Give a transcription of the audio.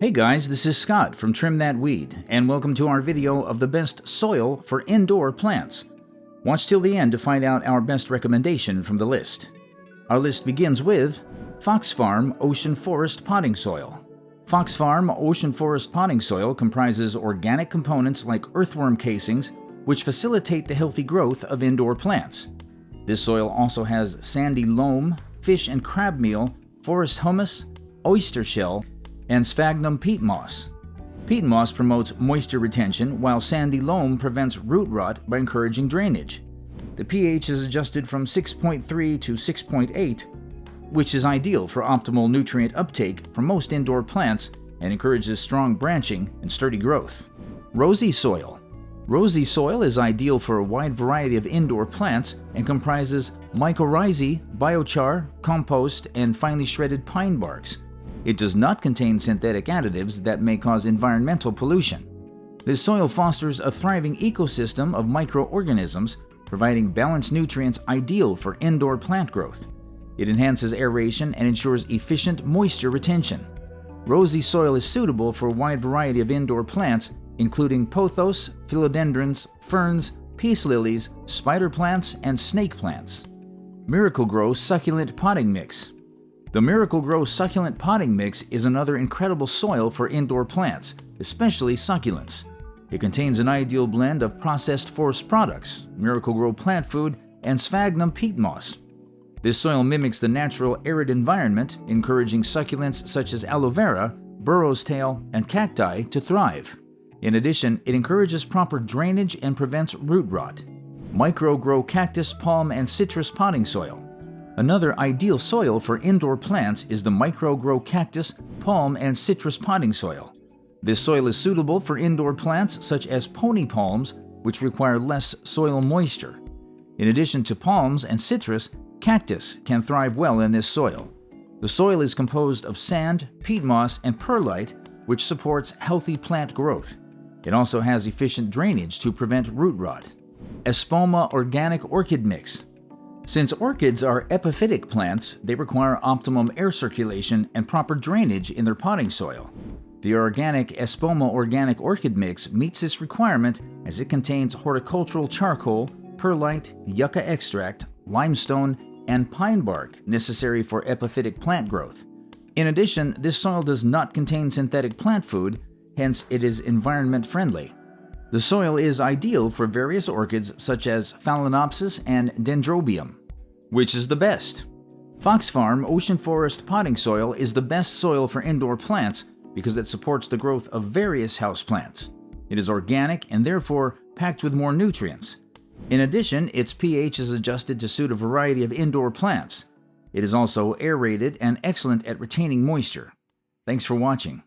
Hey guys, this is Scott from Trim That Weed, and welcome to our video of the best soil for indoor plants. Watch till the end to find out our best recommendation from the list. Our list begins with Foxfarm Ocean Forest Potting Soil. Foxfarm Ocean Forest Potting Soil comprises organic components like earthworm casings, which facilitate the healthy growth of indoor plants. This soil also has sandy loam, fish and crab meal, forest humus, oyster shell, and sphagnum peat moss. Peat moss promotes moisture retention, while sandy loam prevents root rot by encouraging drainage. The pH is adjusted from 6.3 to 6.8, which is ideal for optimal nutrient uptake for most indoor plants and encourages strong branching and sturdy growth. Rosy soil. Rosy soil is ideal for a wide variety of indoor plants and comprises mycorrhizae, biochar, compost, and finely shredded pine barks. It does not contain synthetic additives that may cause environmental pollution. This soil fosters a thriving ecosystem of microorganisms, providing balanced nutrients ideal for indoor plant growth. It enhances aeration and ensures efficient moisture retention. Rosy soil is suitable for a wide variety of indoor plants, including pothos, philodendrons, ferns, peace lilies, spider plants, and snake plants. Miracle-Gro Succulent Potting Mix. The Miracle-Gro Succulent Potting Mix is another incredible soil for indoor plants, especially succulents. It contains an ideal blend of processed forest products, Miracle-Gro plant food, and sphagnum peat moss. This soil mimics the natural arid environment, encouraging succulents such as aloe vera, burro's tail, and cacti to thrive. In addition, it encourages proper drainage and prevents root rot. Micro-Gro Cactus, palm, and citrus potting soil. Another ideal soil for indoor plants is the Micro-Gro Cactus, palm, and citrus potting soil. This soil is suitable for indoor plants such as pony palms, which require less soil moisture. In addition to palms and citrus, cactus can thrive well in this soil. The soil is composed of sand, peat moss, and perlite, which supports healthy plant growth. It also has efficient drainage to prevent root rot. Espoma Organic Orchid Mix. Since orchids are epiphytic plants, they require optimum air circulation and proper drainage in their potting soil. The organic Espoma Organic Orchid Mix meets this requirement as it contains horticultural charcoal, perlite, yucca extract, limestone, and pine bark necessary for epiphytic plant growth. In addition, this soil does not contain synthetic plant food, hence it is environment friendly. The soil is ideal for various orchids such as Phalaenopsis and Dendrobium. Which is the best? Foxfarm Ocean Forest Potting Soil is the best soil for indoor plants because it supports the growth of various houseplants. It is organic and therefore packed with more nutrients. In addition, its pH is adjusted to suit a variety of indoor plants. It is also aerated and excellent at retaining moisture. Thanks for watching.